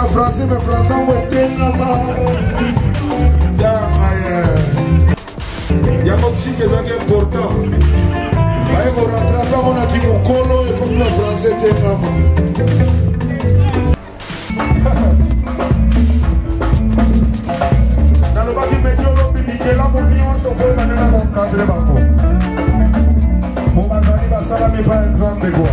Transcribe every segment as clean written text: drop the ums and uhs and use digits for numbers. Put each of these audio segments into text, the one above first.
na français, mais français, on est il y a un petit qui est important. Il faut rattraper mon acquis mon colo et comme le français est dans le bas qui met l'opinion, la opinion se fait maintenant mon cadre. Mon bazali va ça mais pas exemple de quoi.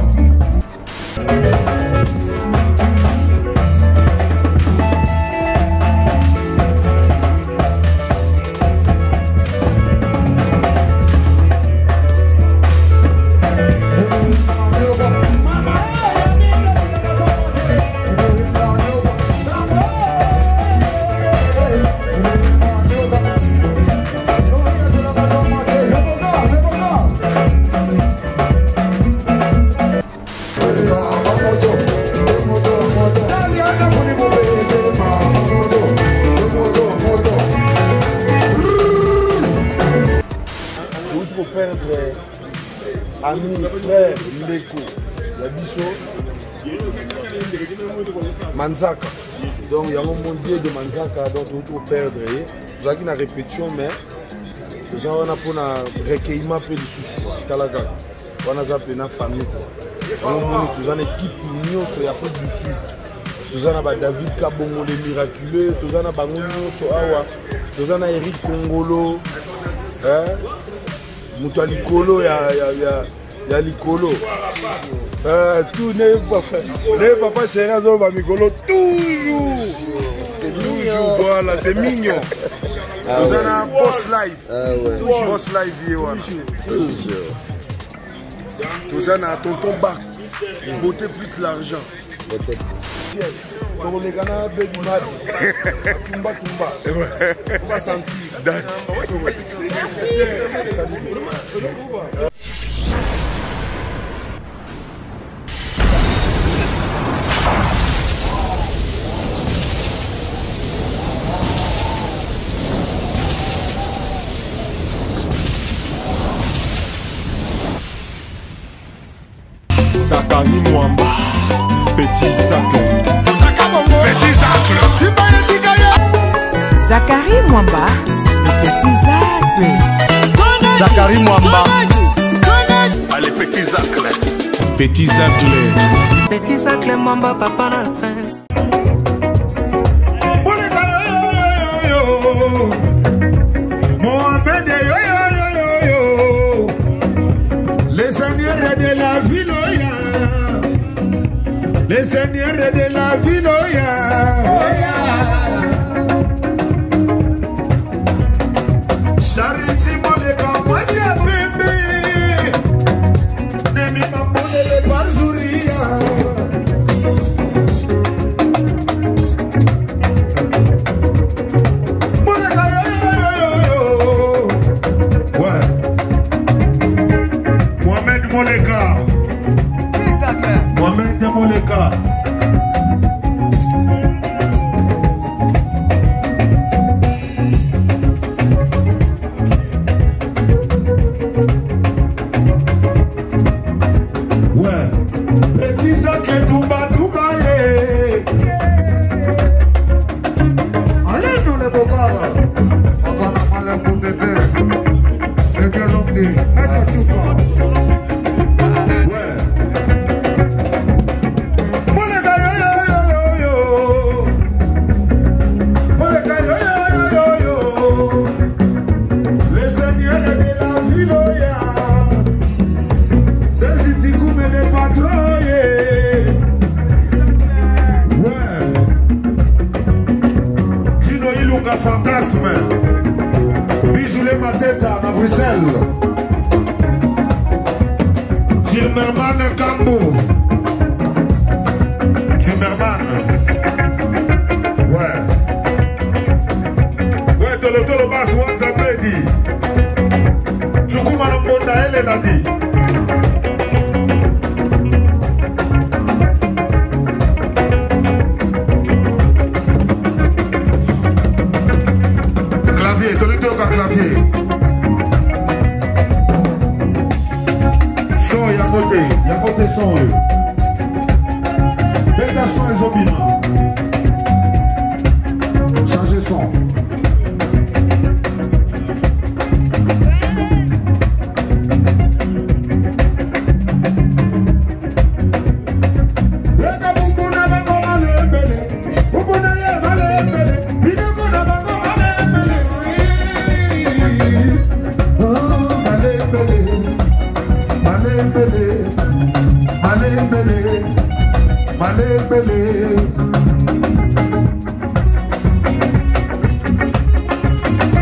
Ami, frère, Ndeko, Yabiso, Manzaka. Donc il y a un mondial de Manzaka, donc on peut perdre. Vous avez une répétition, mais les gens ont un recueillement peu de soucis. Talaga, on a une famille. On a une équipe union sur l'Afrique du Sud. Nous avons David Kabongo, les miraculeux. Nous avons Bangonio Soawa. Nous avons Eric Congolo. Mouta Likolo, il y a Likolo. Tout n'est pas chéri, Mikolo, toujours. C'est mignon. Voilà, c'est mignon. Nous avons un boss live. Boss live, toujours. Nous avons un tonton bac. Beauté plus l'argent. Donc on est gana baby mad. Tumba. On va sentir. Zakari Mwamba, Petit Zacle. Petit Zacle. Zakari Mwamba, le Petit Zacle. Zakari Mwamba. Allez, Petit Zacle. Petit Zacle. Petit Zacle Mwamba, papa na prince. Les seigneurs de la ville, les seigneurs de la ville, Charity Moleka, moi c'est bébé, Nemi Mamone le Barzouria. Moleka, ouais. Mohamed Moleka. Mohamed Moleka. Ouais. Petit Zacle Tumba allez nous les bocards. On va avoir le coup de bébé. C'est bien long dit. Mets-toi tout quoi. Ouais. Fantasme Bijoulé Mateta à Bruxelles Timmerman Kambo Timmerman Ouais Tolo Bass Wanza Bedi Chukuma Nambonda elle l'a dit clavier. Son, il y a côté son. Dès son est Allez, belé.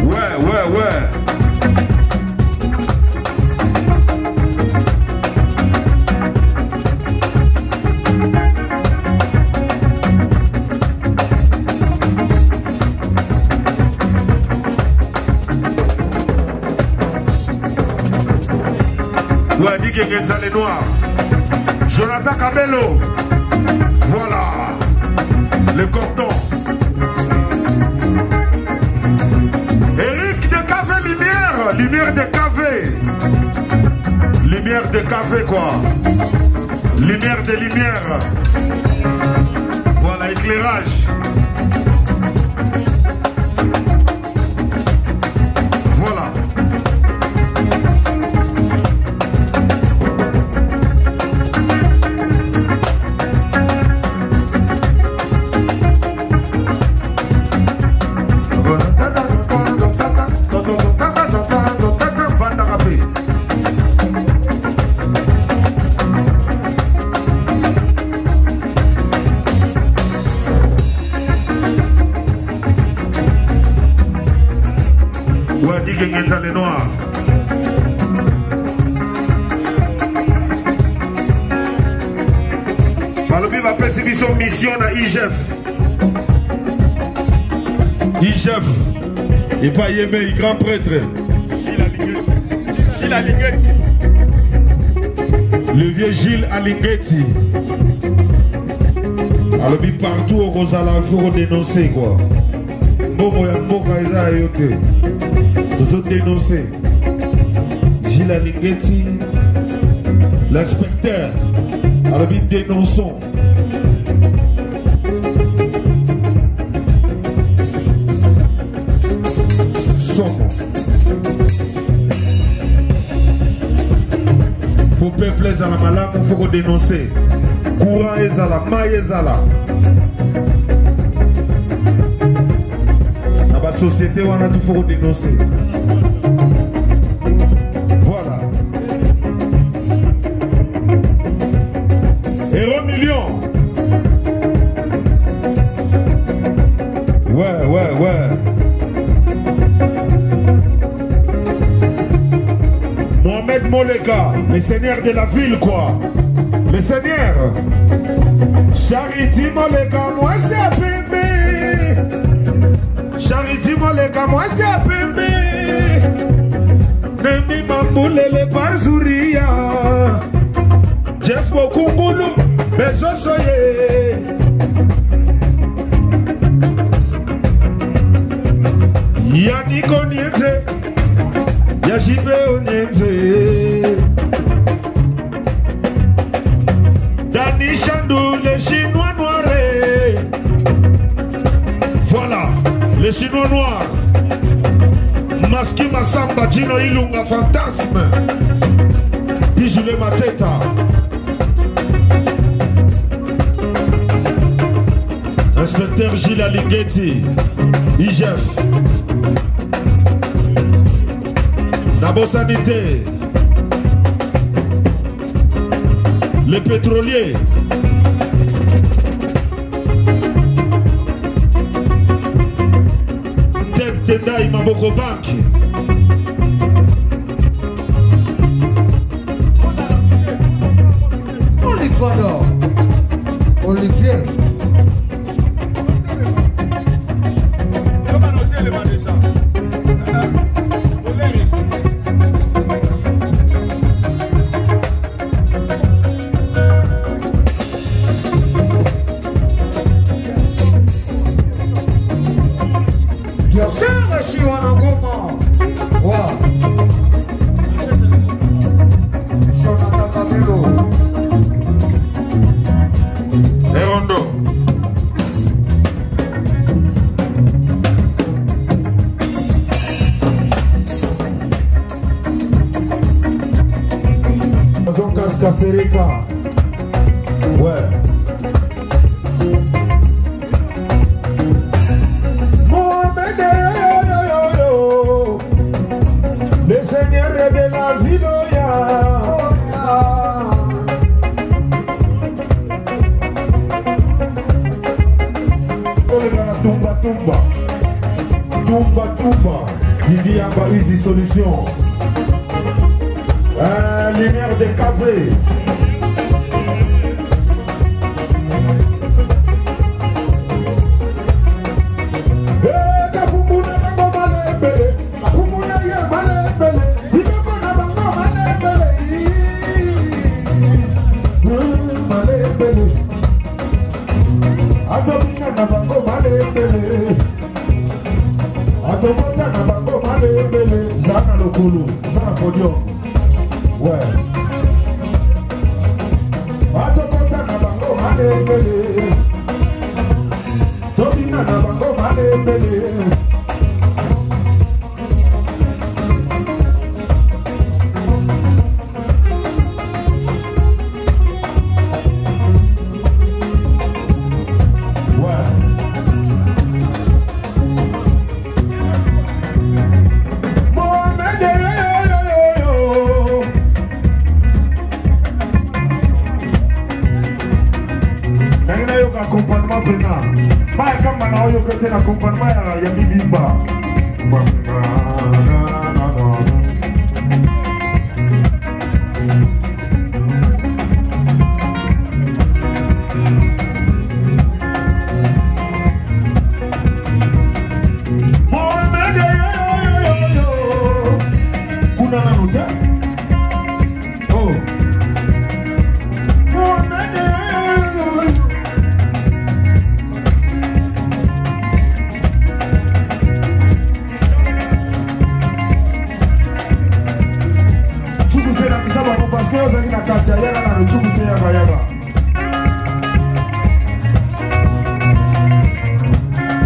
Ouais. Ouais, dit que ça les noirs. Jonathan Cabello. Voilà. Le cordon. Eric de Café Lumière. Lumière de Café. Lumière de Café quoi. Lumière de lumière. Voilà, éclairage. Voilà. Les noirs. Balobi va passer son mission à IGF. IGF. Et pas Yémé, grand prêtre. Gilles Alignetti. Le vieux Gilles Alignetti. Balobi partout au Gozala, il faut dénoncer quoi. Bobo ya mboka eza ayote. Nous avons dénoncé Gilles Alignetti, l'inspecteur, à la vie dénonçons. Somme. Pour peuple à la malade, il faut dénoncer. Courant est à la maille est à la. Dans la société, on a tout faut dénoncer. Voilà. Héros million. Ouais. Mohamed Moleka, le seigneur de la ville quoi. Le seigneur. Charity Moleka, moi c'est Pembe. Charity Moleka, moi c'est Pembe. Nemi Mamboulele par Zouria. Jeff Bokumbulu, Bezo Soye. Yannick Onienze, Yajibe Onienze. Dani Chandou, les Chinois noirs. Voilà, les Chinois noirs. Maski Massamba, Gino Ilunga, fantasme. Bijule Mateta. Inspecteur Gilles Alignetti, IGF. Nabo Sanité. Les pétroliers. Tendai Maboko Bank. Olivier. Erondo. Tumba. Didi Yamba Easy Solution. Lumière des cafés. Zana Lokolo, Zana Podium. Ouais. Atokota na bango mane bele. Tobina na bango mane bele. Acompannement pena. Mai kama na oyo kete na acompannement ya bibimba. Kuna na nota? Oh.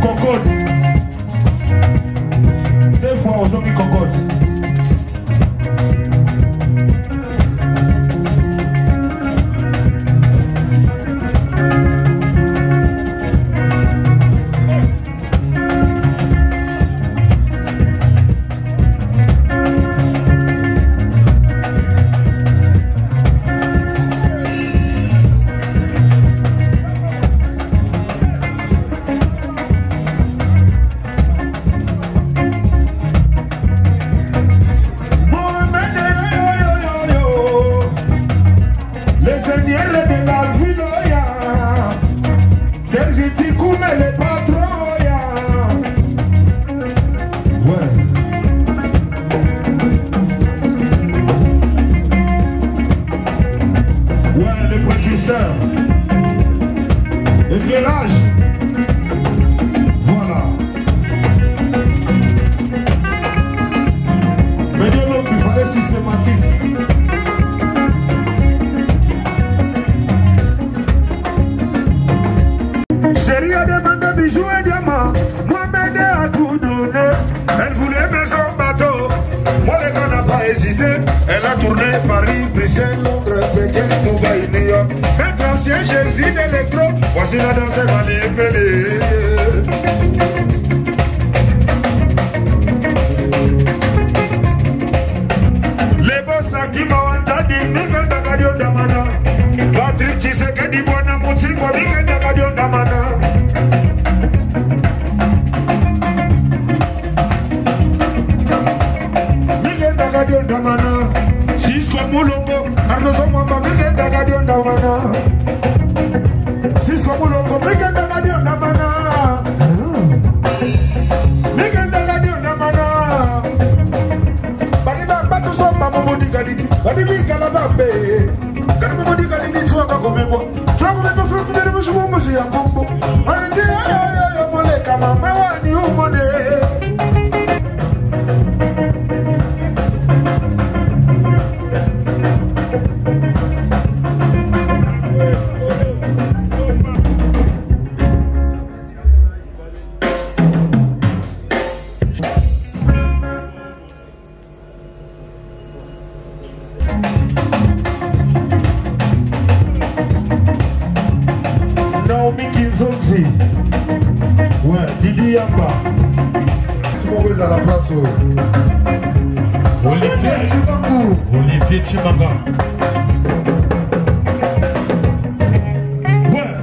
Cocotte. Deux fois aux hommes cocotte. Éclairage. Voilà. Mais de l'autre, il fallait systématique. Chérie a demandé bijoux et diamants. Mohamed a tout donné. Elle voulait maison bateau. Moi, les gars, n'a pas hésité. Elle a tourné Paris, Bruxelles, Londres, Pékin, Dubaï, New York. Maître ancien Jésus d'électro. Voici la danse manipulée. Les boss qui m'ont entendu, Miguel Dagadio Damana. Patrick Tshisekedi Bwana Mutsingo, Miguel Dagadio Damana. Miguel Dagadio Damana. Cisco Mulongo, Carlos Omamba, Miguel Dagadio Damana. Cisco Mulongo, Miguel Dagadio Damana. Miguel Dagadio Damana. Badiba Batu Somba Mumudi Gadidi, Badibi Kalabambe. Kanamudi Gadidi, Twaka Komebo. Twaka Komebo, Fukumere Mushumosi Yakumbo. Aliti, Ayo, Moleka, Mama, Ni Umone. Ouais, Didi Yamba. C'est mon à la place. Olivier Chimanga. Ouais.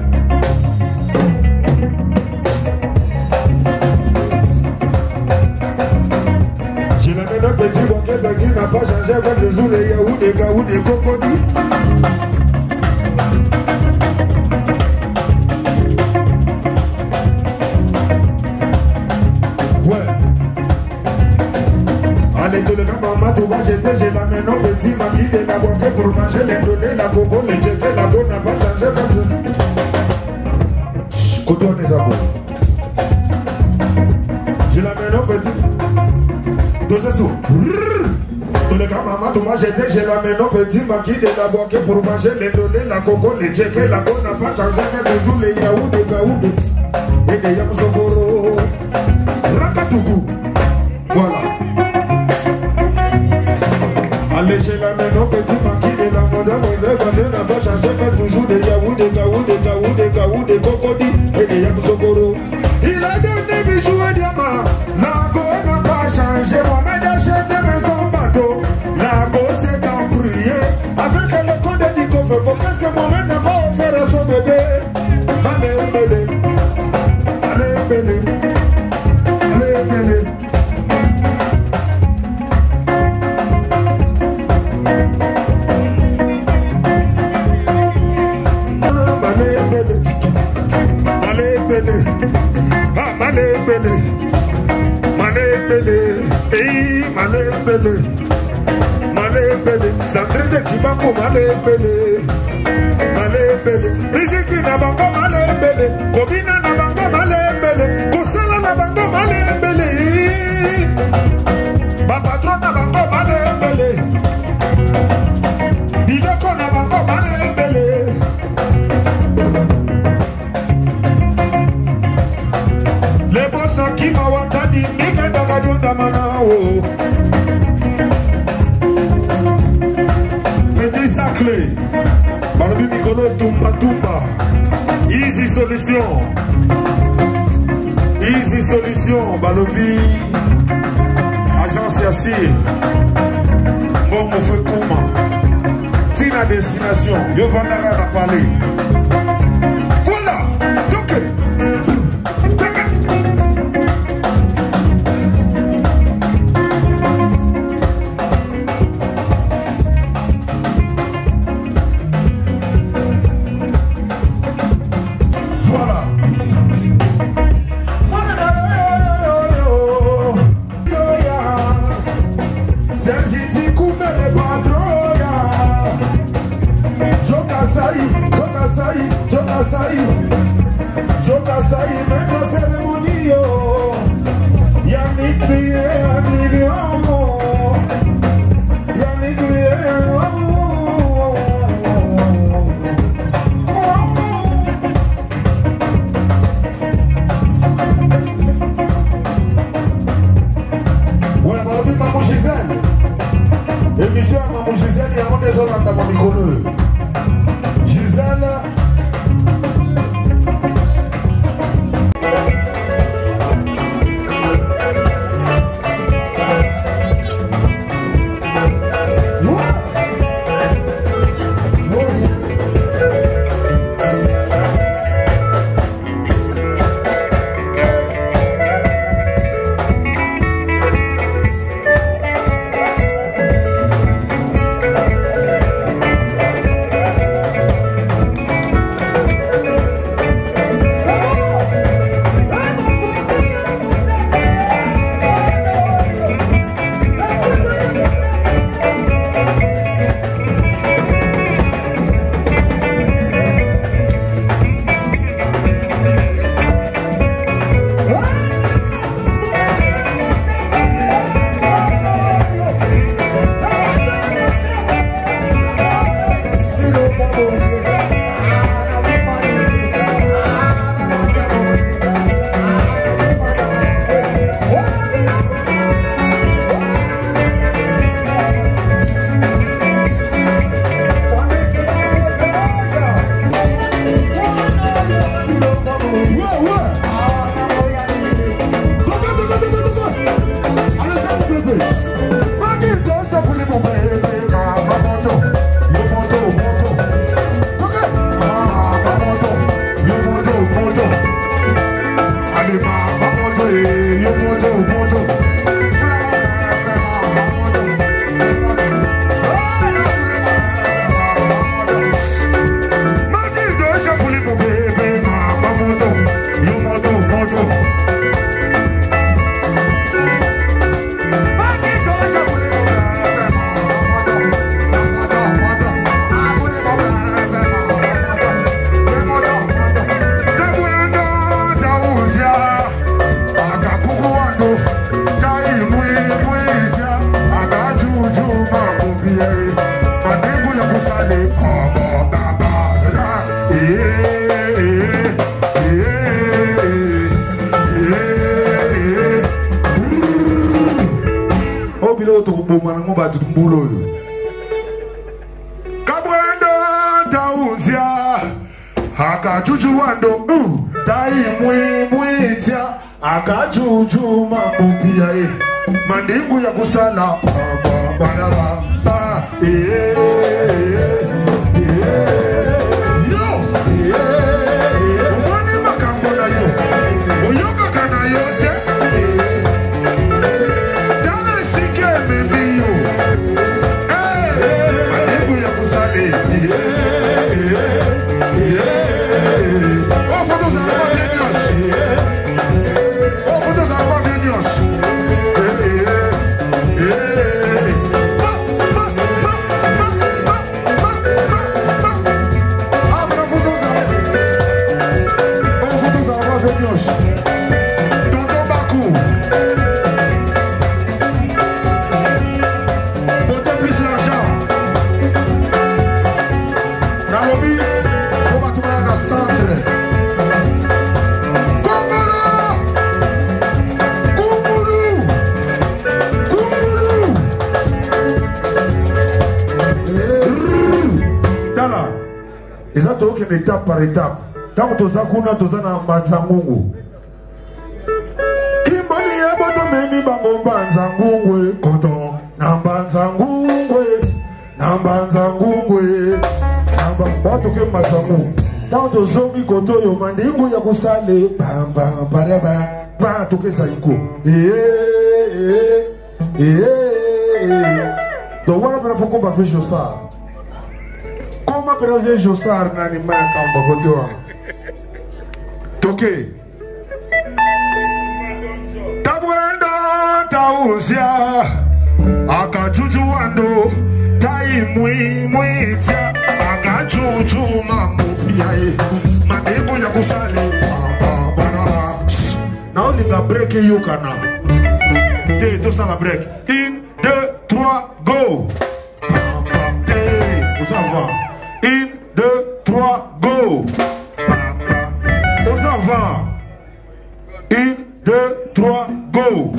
Côtoie des amours. Je la mets au petit. Deux sous. Tous les gars, maman, tout moi j'étais, j'ai la mets au petit maquis de la boîte pour manger les données, la coco, les tchèques, la go n'a pas changé, mais toujours les yaourts, les gaourds et des yamsogoro. Rakatoukou. Voilà. Allez, j'ai la mets au petit maquis de la madame, on n'a pas changé, mais toujours des yaourts, des gaourds, des gaourds, des gaourds, des cocodis et des yamsogoro. Il a donné bijoux et diamants, la go n'a pas changé, moi-même acheté maison bateau, la go s'est embrouillée, avec le compte de Nico Fefo, qu'est-ce que moi-même n'a pas offert à son bébé? Allez, bébé, allez, bébé, allez, bébé. Malébélé, malébélé, malébélé, malébélé, Sandré de Chibango, malébélé, malébélé, musique Nabango, malébélé, Kobina Nabango, malébélé, Kosala Nabango, malébélé, ma patron Nabango, malébélé, Bidoko Nabango, malébélé. Qui m'a watadi, Mika Dagado Damanao. Petit saclé, Balobi Mikolo Tumba Tumba. Easy solution. Easy solution, Balobi. Agence Yassir. Bon, mon feu Kouma. Tina destination. Yovandara n'a parlé. Voilà. Donc. Joka Sai, mboma na ngoba tutumbulo yo kabwendo taunzia akachuchu wando tai mwitia akachuchu mambupia mandingu ya kusala baraba étape par étape. Tant que tu as na Banzangungu. Kimbali eboto memi bango Banzangungu koto na Banzangungu na Banzangungu na Banzangungu ke Banzangungu. Tant que zombie koto yo mandingu ya kusale bam bam pareba ba to ke saiko. Do wana para foko ba fejo sa. Comment prévenir Jossar nani maka mbakotoa toke tabwenda tauzia akachuchu wando tai mwitia akachuchu mamupia madebo ya kusali baraba na olinga break yukana to ça la break 1 2 3 go ça va 1, 2, 3, go! On s'en va! 1, 2, 3, go!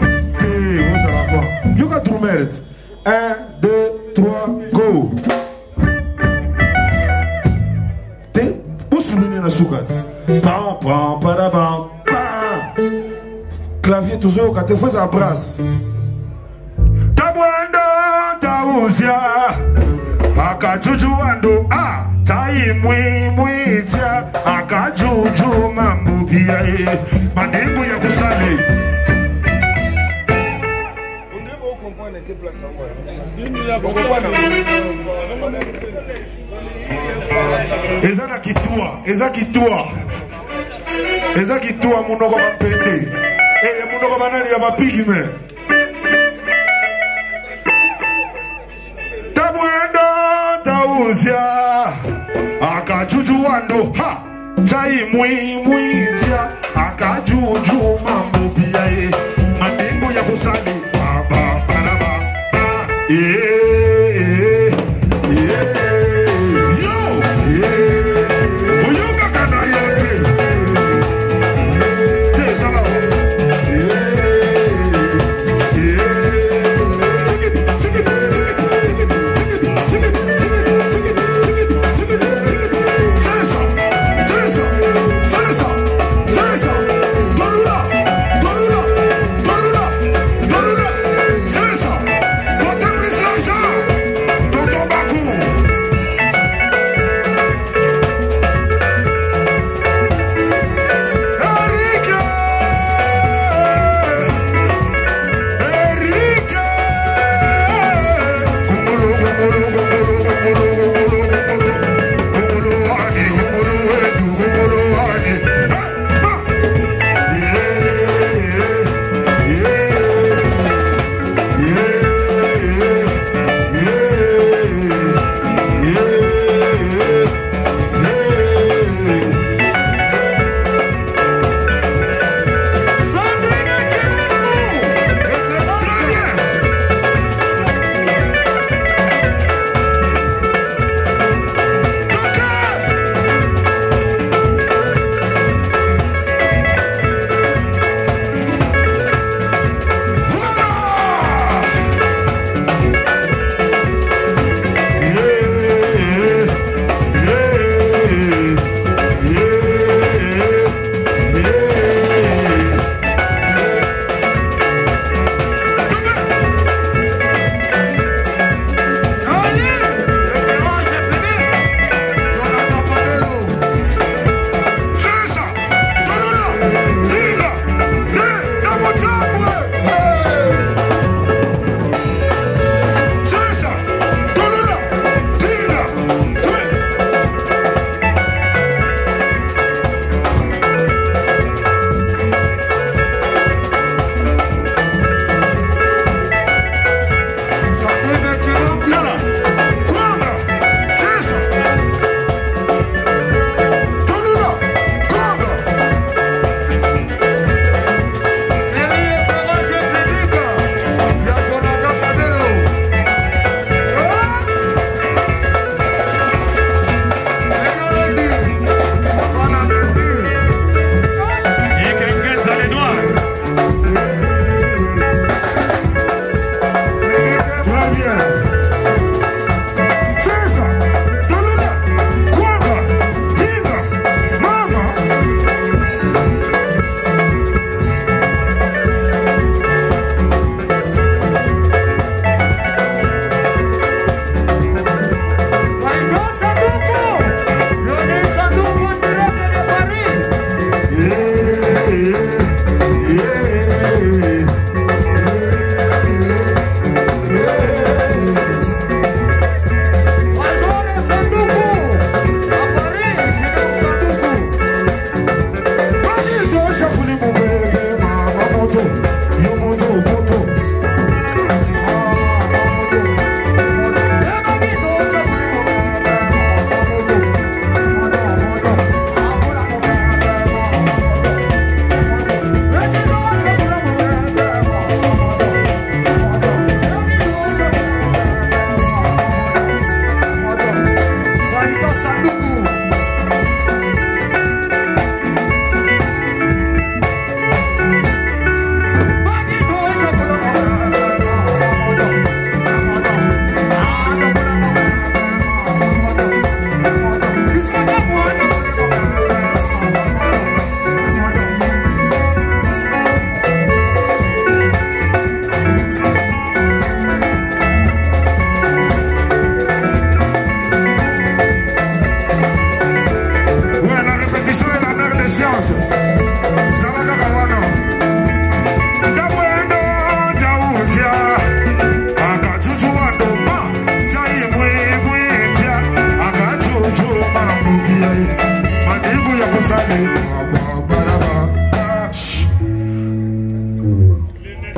On s'en va! You got 2 minutes! 1, 2, 3, go! Où souligner la soukade? Pam, pam, parabam, pam! Clavier toujours, quand tu fais la brasse. Tabwendo, taouzia! Akachuchu wando tai mwitia akachuchu mambupia mandingu ya kusale ndebo comprendre que place en moi eza kitua munoko bampende munoko banani ya bapigi me tabwendo tauzia akachuchu wando tai mwitia akachuchu mambupia mandingu ya kusali baba baraba uyuka kana yote tesala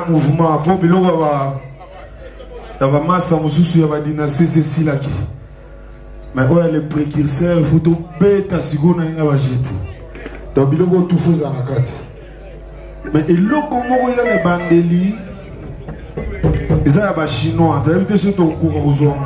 mouvement pour biloko ba massa mususu ya ba dynastie Cécile qui mais ouais les précurseurs il faut tout bêta sigona ninga ba jeter donc biloko tout faut za nakati mais eloko moko ya le bandeli ils ont ba chinois tu as vu ce ton cours aux hommes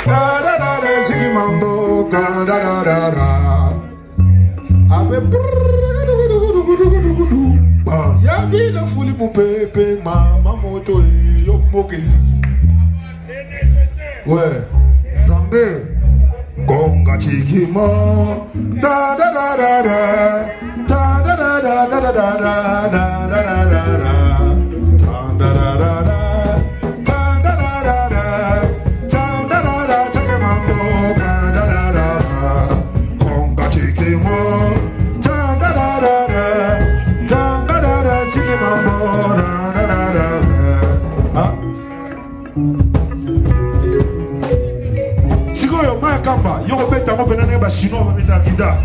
da da da da chigi mambo da da da da da abe ba ya bi la fuli mon pepe mama moto yo mokezi ouais zambe gonga chigi mo da da da da da da da da da da da da da da da da da Kamba, yo beta mo penane ba chinois ba meta kida.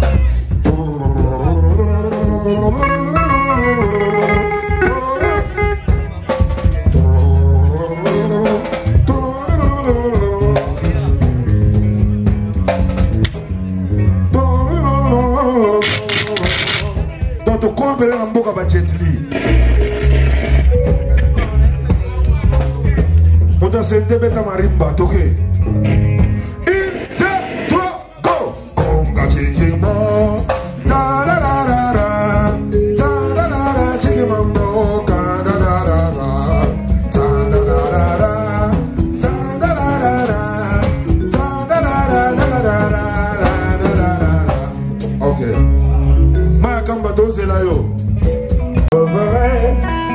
Donc to kombele na mboka ba jetli. Oda se debeta marimba toke.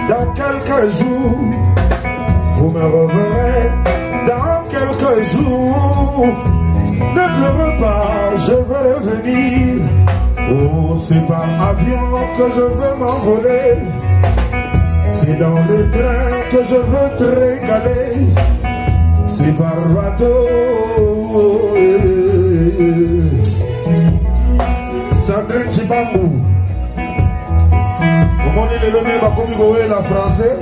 Dans quelques jours, vous me reverrez dans quelques jours. Ne pleurez pas, je vais revenir. Oh, c'est par avion que je veux m'envoler. C'est dans le train que je veux te régaler. C'est par bateau. Sandrine Chibambou. Comment il est le nez, comme il la français.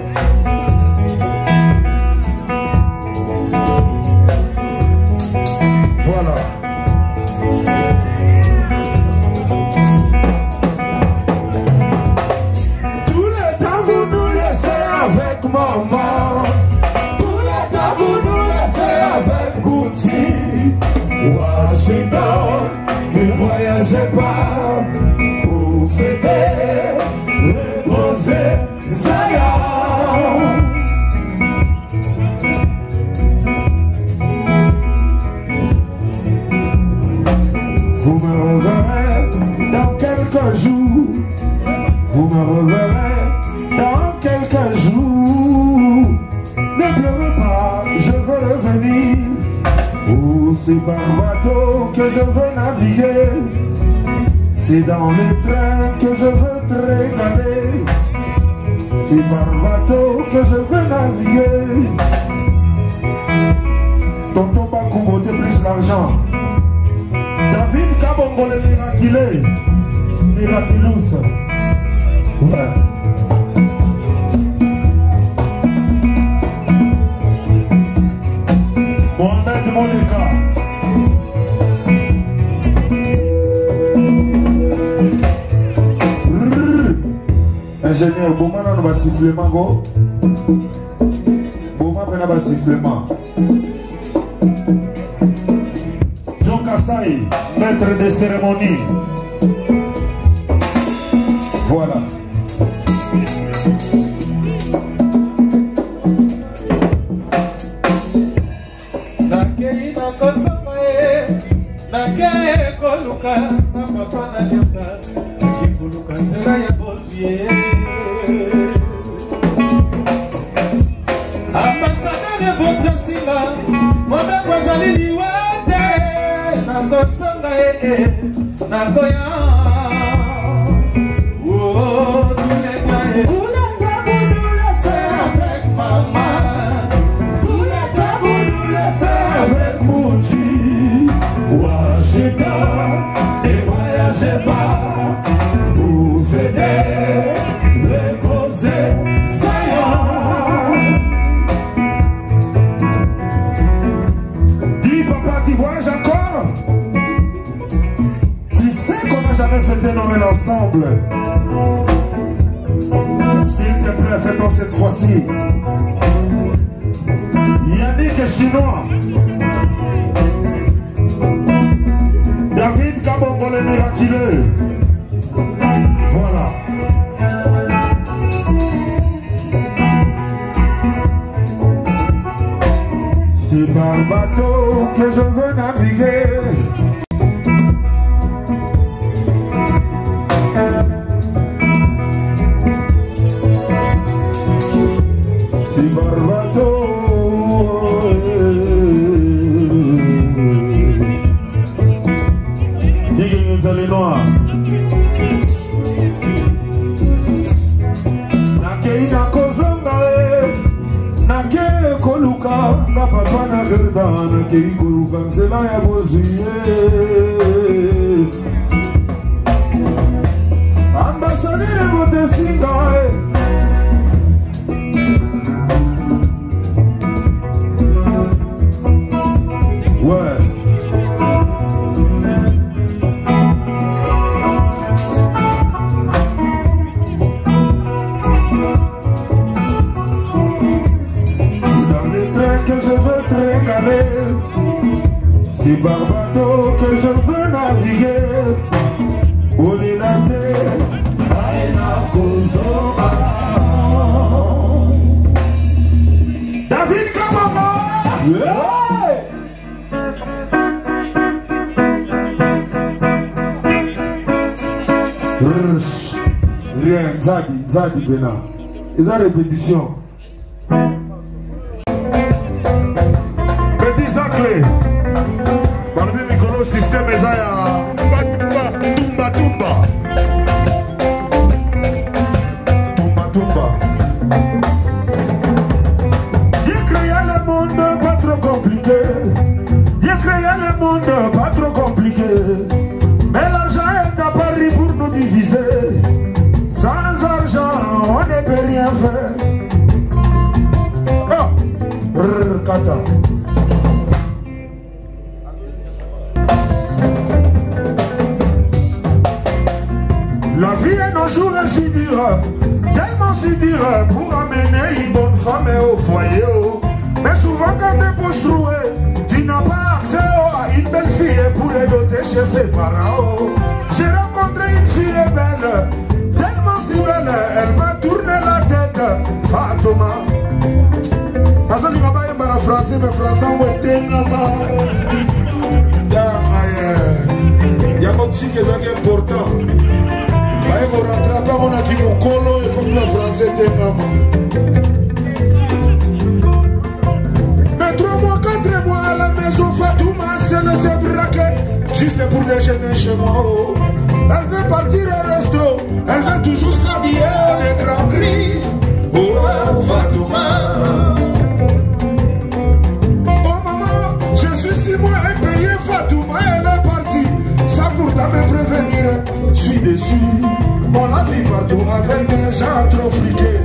Voilà. Tous les temps vous nous laissez avec maman. Tous les temps vous nous laissez avec Gucci. Washington, ne voyagez pas pour fêter. Vous me reverrez dans quelques jours. Vous me reverrez dans quelques jours. Ne pleurez pas, je veux revenir. Oh, c'est par bateau que je veux naviguer. C'est dans le train que je veux te régaler. C'est par bateau que je veux naviguer. Tonton Bakou beauté plus l'argent. David Kabongo le miraculé. Miraculous. Ouais. Mohamed Monika. Ingénieur, Boma n'a pas sifflement go. Boma n'a pas sifflement. John Kassai, maître des cérémonies. Voilà. Ambassadeur de votre sila, mon besoin liwate, nako sanga nakoya. Oh, t'es prêt, fais-toi cette fois-ci. Yannick est chinois. David Kabongo le miraculeux. Voilà. C'est par bateau que je veux naviguer. C'est par bateau. Les noirs. Nake ina kozonga nake koluka na papa na gerda nake koluka nzela ya bozuye ambassadeur botesinga ouais. Que je veux te régaler, c'est par bateau que je veux naviguer. Olinate, Aina Kozoba. David Kabongo. Rien, Zadi Bena. Ils ont répétition. Parmi Mikolo système Ezaya Tumba Dieu créa le monde pas trop compliqué. Dieu créa le monde pas trop compliqué. Mais l'argent est à Paris pour nous diviser. Sans argent on ne peut rien faire. Oh, Kata. La vie est nos jours est si dure, tellement si dure pour amener une bonne femme au foyer. Mais souvent quand t'es poche-troué, tu n'as pas accès à une belle fille pour les doter chez ses parents. J'ai rencontré une fille belle, tellement si belle, elle m'a tourné la tête. Fatouma. Parce que je ne vais pas français, mais français, on était là-bas. Il y a un petit qui est important. Aïe, mon rattrapant, on a qui mon colo et comme le français t'es maman. Mais 3 mois, 4 mois à la maison, Fatouma s'est laissé braquer juste pour déjeuner chez moi. Elle veut partir au resto, elle veut toujours s'habiller des grands griffes. Oh, Fatouma. Oh maman, je suis 6 mois impayé, Fatouma, elle est partie. Ça pourtant me prévenir, je suis déçu. On l'a vu partout avec des gens trop friqués.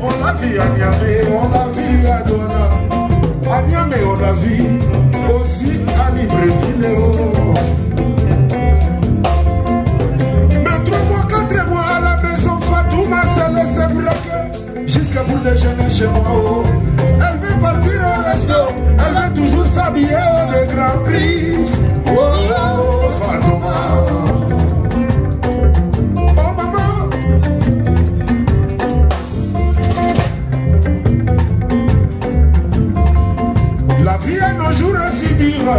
On l'a vu à Niamey, on l'a vu à Douala. À Niamey, on l'a vu aussi à Libreville. Mais 3 mois, 4 mois à la maison, Fatouma s'est laissé bloquer jusqu'à pour déjeuner chez moi. Elle veut partir au resto, elle veut toujours s'habiller de grands prix. Oh, Fatouma. La vie est nos jours si dure,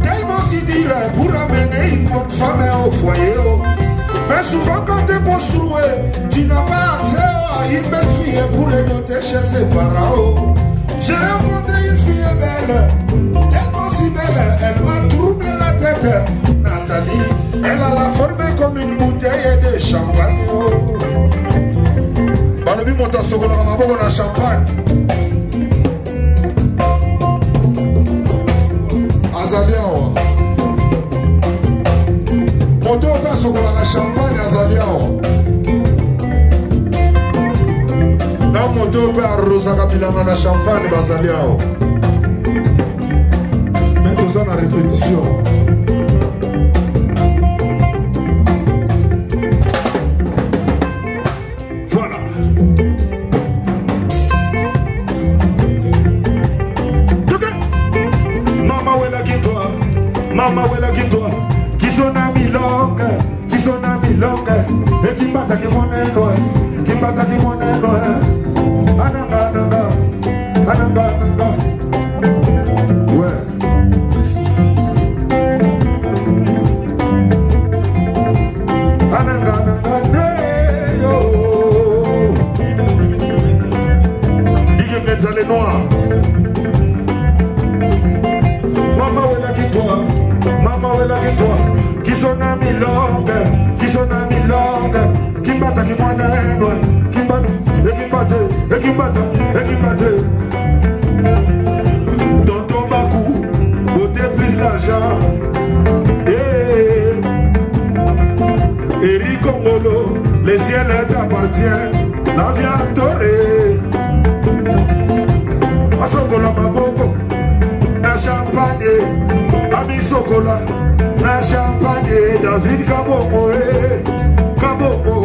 tellement si dure pour amener une bonne femme au foyer. Mais souvent quand t'es poche troué, tu n'as pas accès à une belle fille pour les noter chez ses parents. J'ai rencontré une fille belle, tellement si belle, elle m'a troublé la tête. Nathalie, elle a la forme comme une bouteille de champagne. Balobi monta sokola maboko na champagne. Azaliawa. Moto ope sokola na champagne azaliawa. Na moto ope arrosaka bilanga na champagne bazaliawa. Mais toza na répétition. Voilà. Mama wela qui toi, qui sont amis longs, qui sont amis longs, et qui m'attaque mon loin, qui m'attaque mon loin. Ananga, ananga, ananga, ananga. Ouais. Ananga, ananga, ne yo. Digue les noirs. Mama wela qui toi, maman wela qui toi, qui sont amis longs, qui sont amis longs, qui m'attaque mon loin, qui m'attaque. Et qui batte. Dans ton bakou, côté plus l'argent. Eric Congolo, le ciel t'appartient, la vie adorée. A Sokola Maboko, na champagne, Ami Sokola, na champagne, David Kaboko, Kaboko.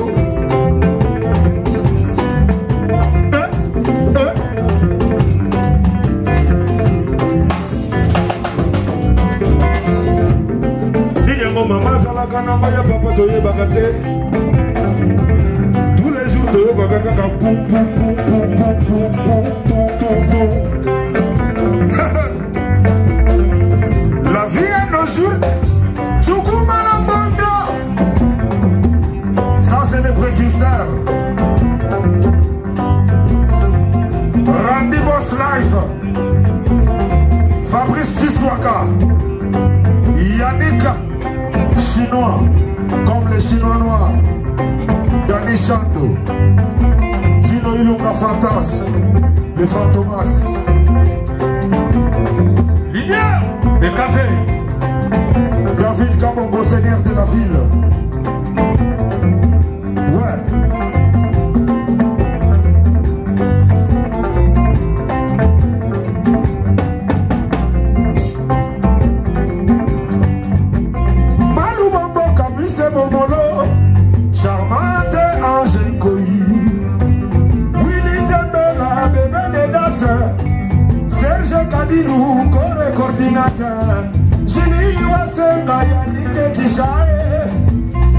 Maman Zalakana Maya Papa Toye Bakate. Tous les jours de Bagaka pou pou pou pou pou pou pou pou. La vie est nos jours. Choukouma la bande. Ça c'est les précurseurs. Randy Boss Life. Fabrice Chiswaka. Yannick Chinois, comme les Chinois noirs, Danny Chando, Tino Ilunga Fantas, les Fantomas. Lumière de café. David Kabongo, seigneur de la ville. Ouais. Charmante Ange Koyi, Willy Dembela, bébé de Das, Serge Kadilou, corps coordinateur, Julie Wasenga, Yannick de Kishae,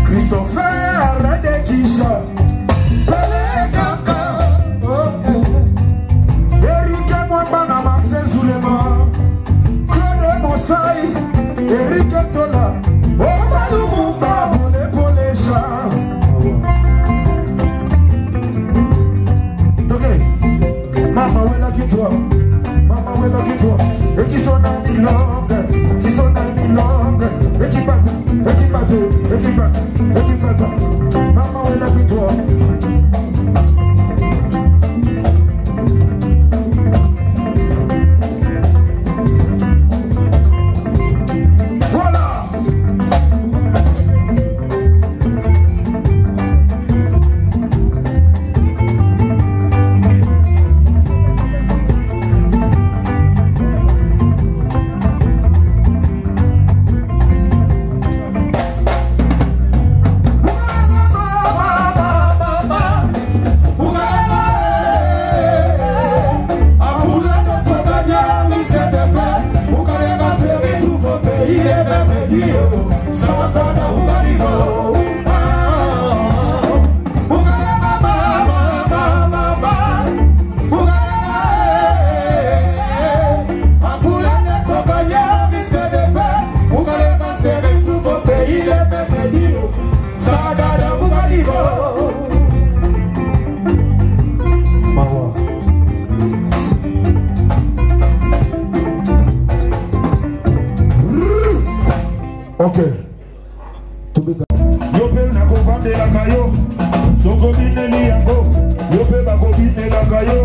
Christopher de Kisha, Pelé Kaka, Eric Mwambana, Maxen Zulema, Claude Mosai, Eric Tola, Obalumumba, Pole Mama wela qui toi, et qui sont amis longs, et qui battent, Mama wela qui toi. Ok. Yope na kovande la kayo, soko bine li yango. Yope ba bine la kayo.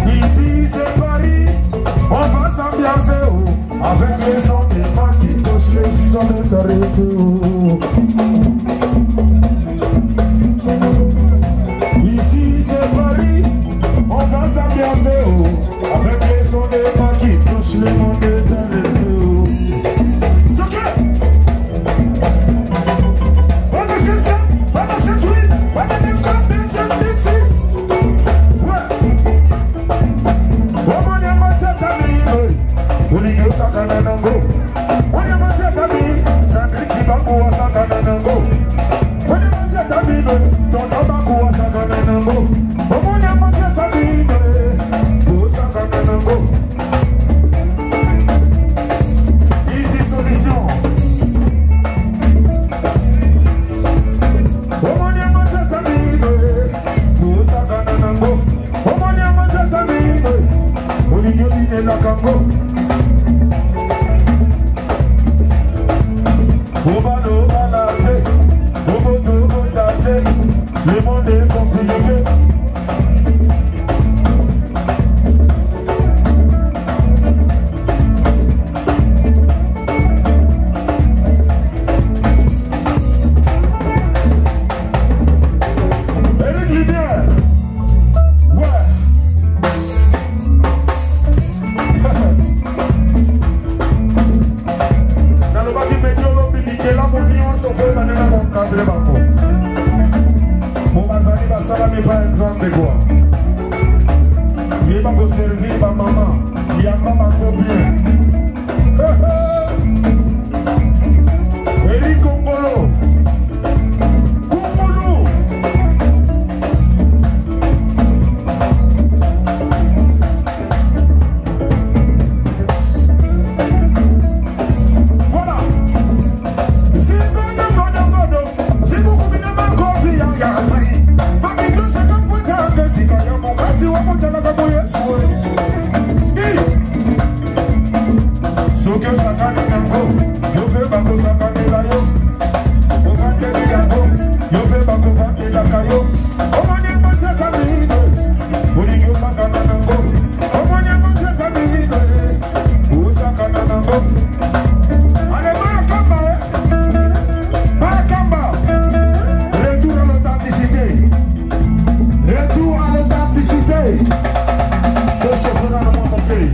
Ici c'est Paris, on va s'ambiancer avec les sons des mains qui touchent les sons de Toretto. Avec les sons des mains qui touchent le monde de Toretto. osakana nango. Wanya matata mi, Sandri Chibaku osakana nango. Wanya matata mi, Tonto Baku osakana nango. Wanya matata mi, osakana nango. Easy solution. Wanya matata mi, osakana nango. Wanya matata mi, Oligodi la Kango. Obalo balate, oboto botate, le monde est compliqué. Eric Lidier, ouais. La mouvement se fait maintenant mon cadre banco. Pour ma zali basala n'est pas exemple de quoi. Il va vous servir ma maman. Il y a maman bien. Eric Kongolo. Kongolo. Sokyo sakana nango, yope bako sakane la yo. Ovande li yango, yope bako vande la kayo. Omanye mante kamine, oligyo sakana nango. Omanye mante kamine, o sakana nango. Allez, Makamba, retour à l'authenticité. Retour à l'authenticité. Le chauffeur dans mon pays.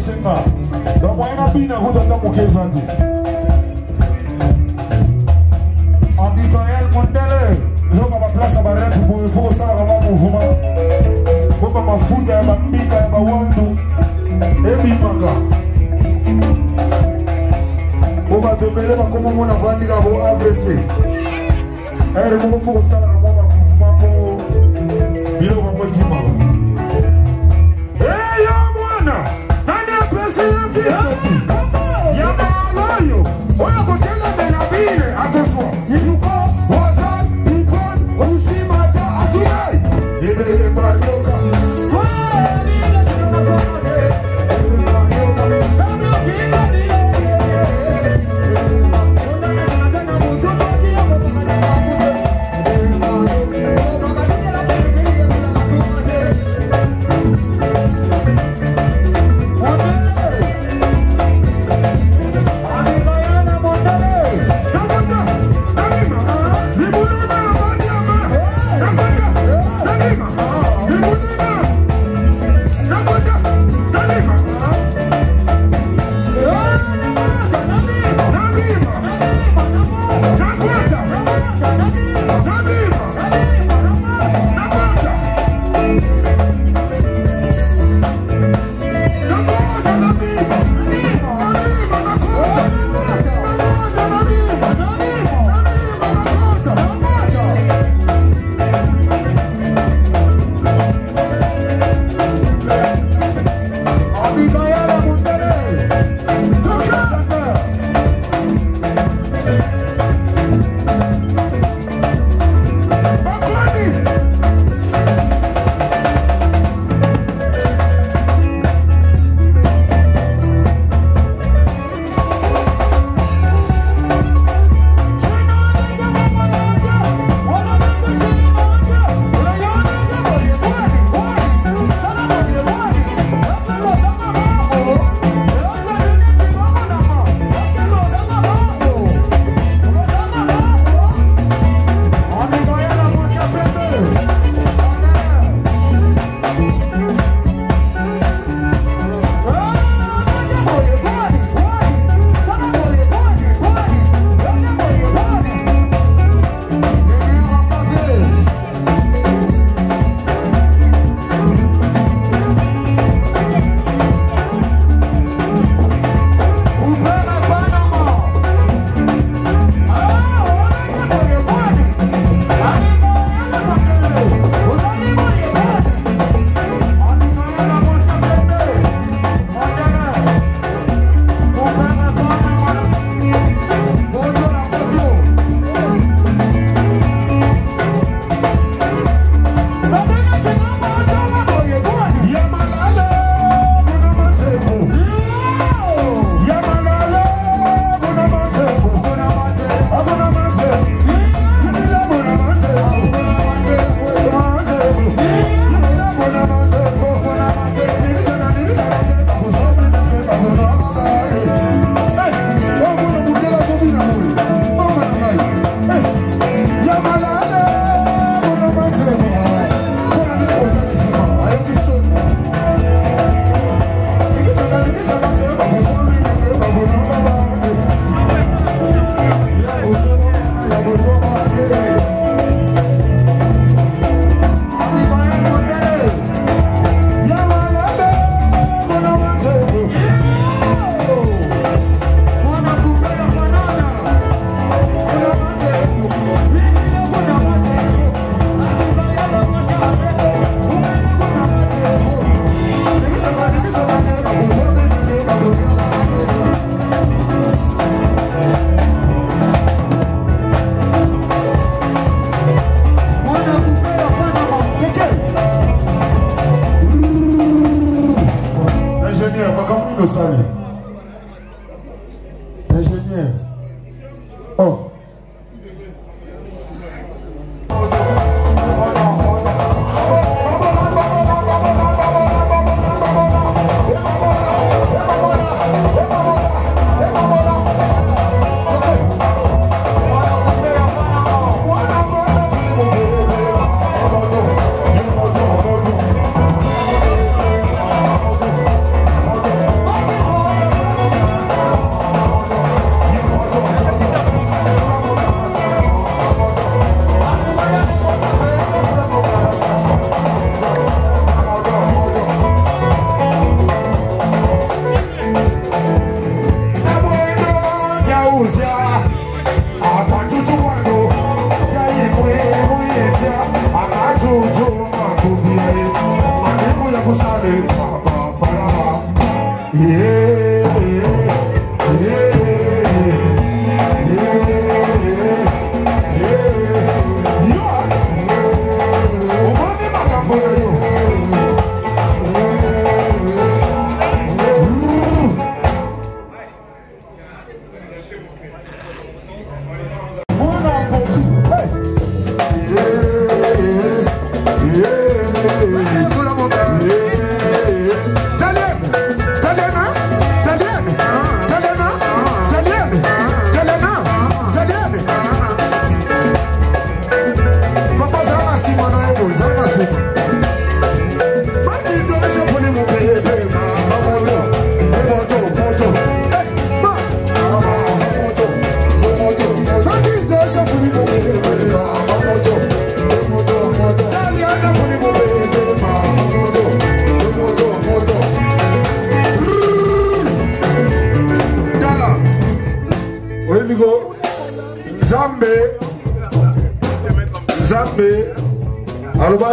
esenga. Donc moi na bina kutata mukezandi. Abigail Mondele. Zoka ba place ba rep pour il faut ça va mouvement. Pour ba mafuta ya bambika ya bawandu. Ebi maka. Pour ba tembele ba comme mona vandika bo AVC. Ere mo faut ça va mouvement pour bilo ba moki mama. Eh yo mwana. Nani apesi yake? Ya malayo. Oya kotela benabine atoswa. Inuko wazan ikon ushimata atunai. Yebe banyoka. Ingénieur. Oh. Oh!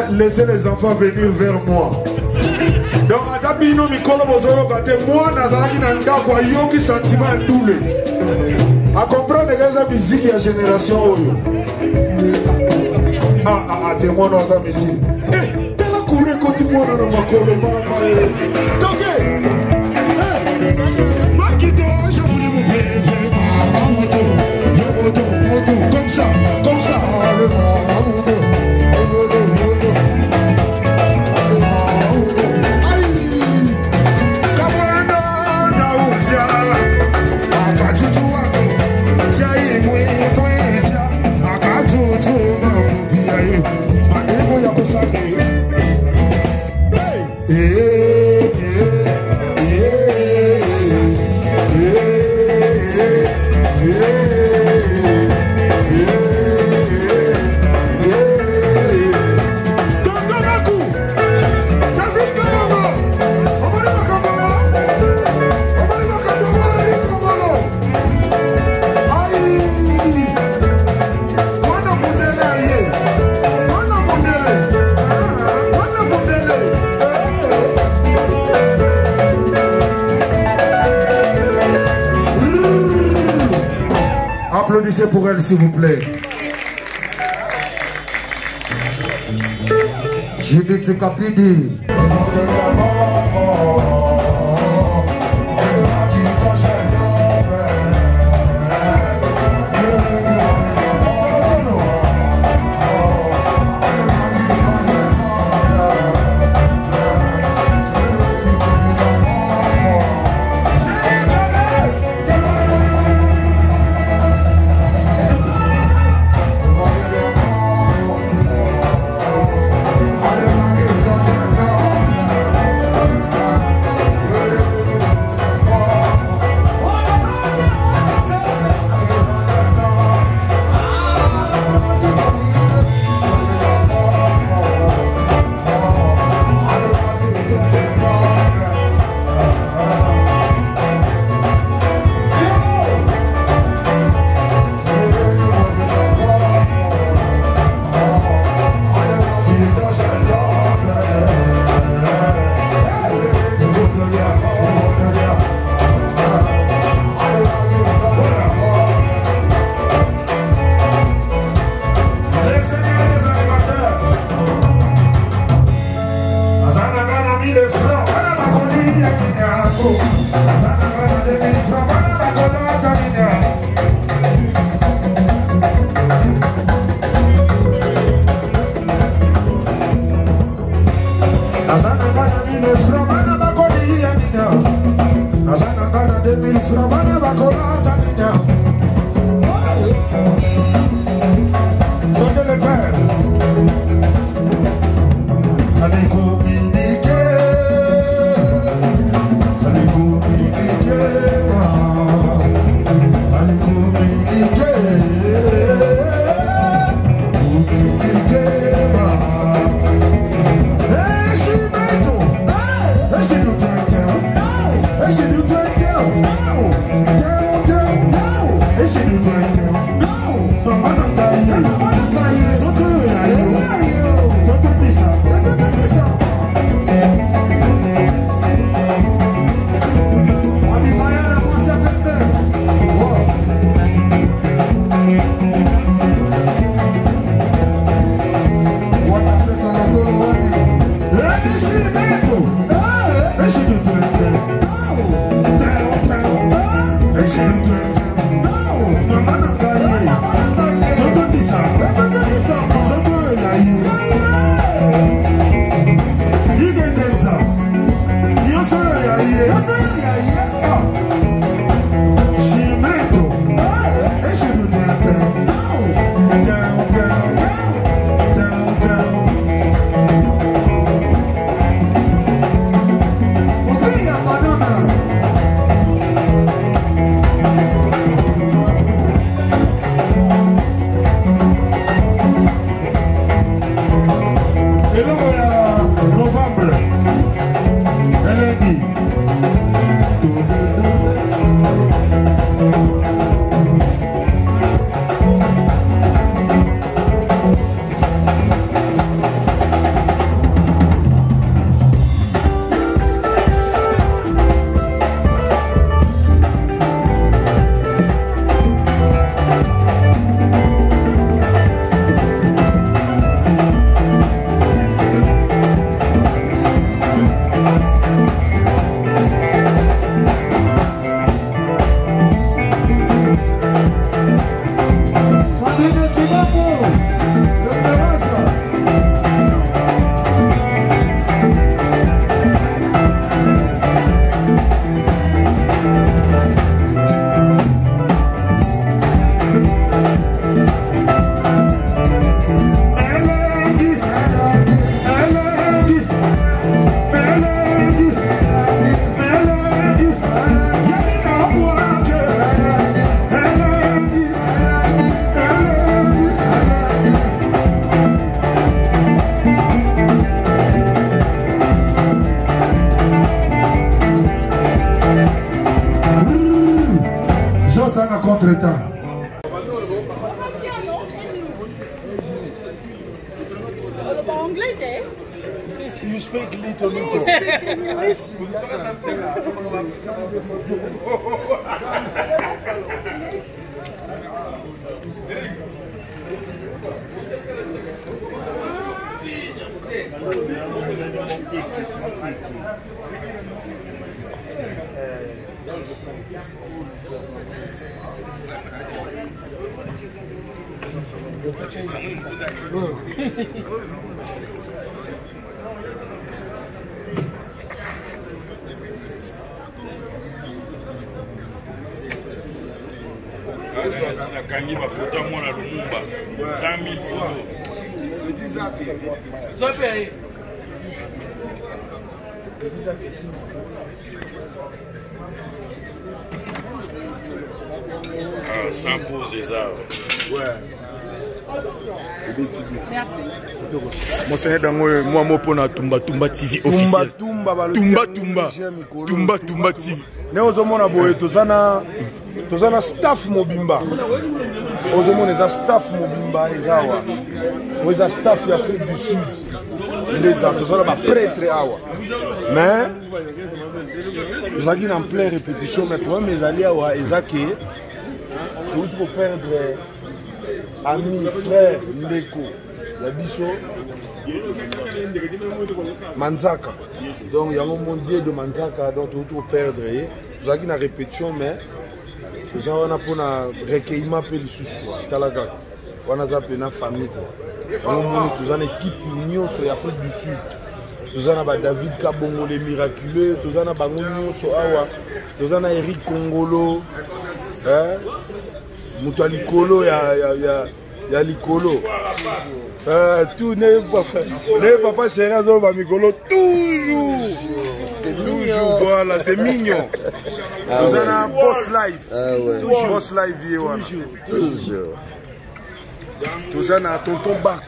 Laissez les enfants venir vers moi. Donc, Atabino Mikolo Bozoro Gate, moi, Nazaraki Nanda, quoi, yoki sentiment double. À comprendre les musiques et la génération. T'es moi dans un mystique. Eh, t'as la courée côté moi dans le Makolo, maman. Toké! Eh, Makito, je voulais vous payer, moto, comme ça, comme ça. Applaudissez pour elle, s'il vous plaît. Judith Kapidi. Down. Contre-temps. You speak little. Nakangi mafuta mwana Lumumba 100 000 francs. Sans pause ça. Ouais. Merci. Monseigneur Dango, moi mopona Tumba TV officiel. Tumba TV. Ne ozomona boye tozana staff mobimba. Ozomona eza staff mobimba ezawa. Oza staff ya Afrique du Sud. Ndeza tozana ba prêtre awa. Mais tozaki en pleine répétition mais problème ezali awa ezaki on peut perdre ami, frère, ndeko, la biso Manzaka. Donc il y a un mondial de Manzaka, donc on peut perdre. Vous avez une répétition, mais vous avez un recueillement peu de soucis. Talaga, on a une famille. Vous avez une équipe union sur l'Afrique du Sud. Vous avez David Kabongo, les miraculeux. Vous avez Bangonio Soawa. Vous avez Eric Kongolo. Moutali Kolo, il y a Likolo. Tout n'est pas chéri à Zolo Bamikolo. Toujours. C'est toujours, voilà, c'est mignon. Nous avons un boss live. Boss live, toujours. Nous avons un tonton bac.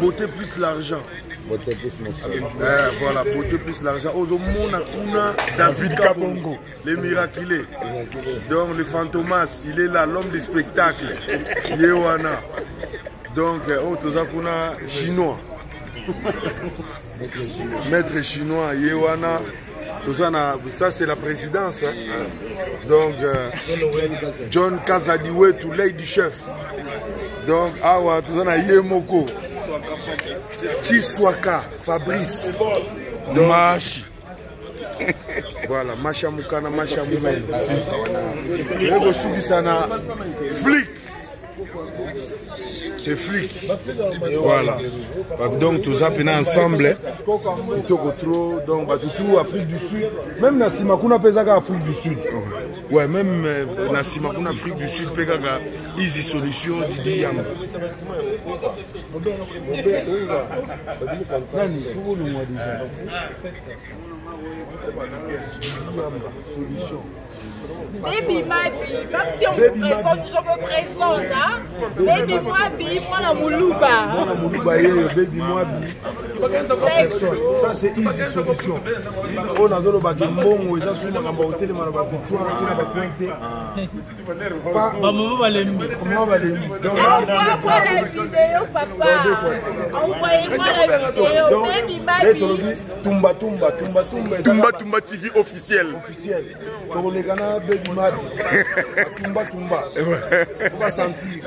Beauté plus l'argent. Beauté plus voilà, beauté plus l'argent. Ozomona Kuna, David Kabongo, les miraculés. Donc le Fantomas, il est là, l'homme du spectacle. Yewana. Donc, Tozakuna chinois. Maître chinois, Yewana. Ça c'est la présidence. Hein. Donc, John Kazadiwe, tout lady chef. Donc, Awa, Tozana Yemoko. Chiswaka, Fabrice. Mashi. Voilà, Macha Mukana, Macha Mukana. Lego Sugi Sana, flic. Les flics. Voilà. Donc, tout ça, ensemble. Donc, tout Afrique du Sud. Même Nassima Kuna Pesaga Afrique du Sud. Ouais, même Nassima Kuna Afrique du Sud, Pegaga, Easy Solution, Didi Yamba. Solution. Baby Mabi, même si on me présente, je me présente, hein. Baby Mabi, moi la Moulouba. Moi la Moulouba, Baby Mabi. Ça c'est Easy Solution. On a donné le baguette bon, on a souvent un hôtel, on a victoire, on a pointé. Pas. Maman va les mettre. Envoie-moi la vidéo, papa. Envoyez-moi la vidéo, Baby Mabi. Tumba TV officiel. Pour les Ghana, Baby Mabi. Tumba. On va sentir.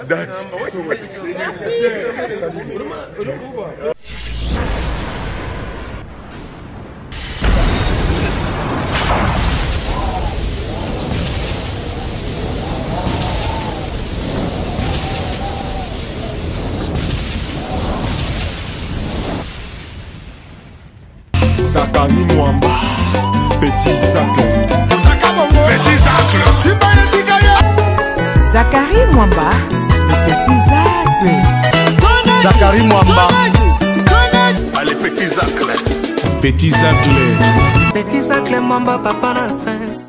Zakari Mwamba, Petit Zacle. Zakari Mwamba, le Petit Zacle. Zakari Mwamba. Allez, Petit Zacle. Petit Zacle. Petit Zacle Mwamba, papa na prince.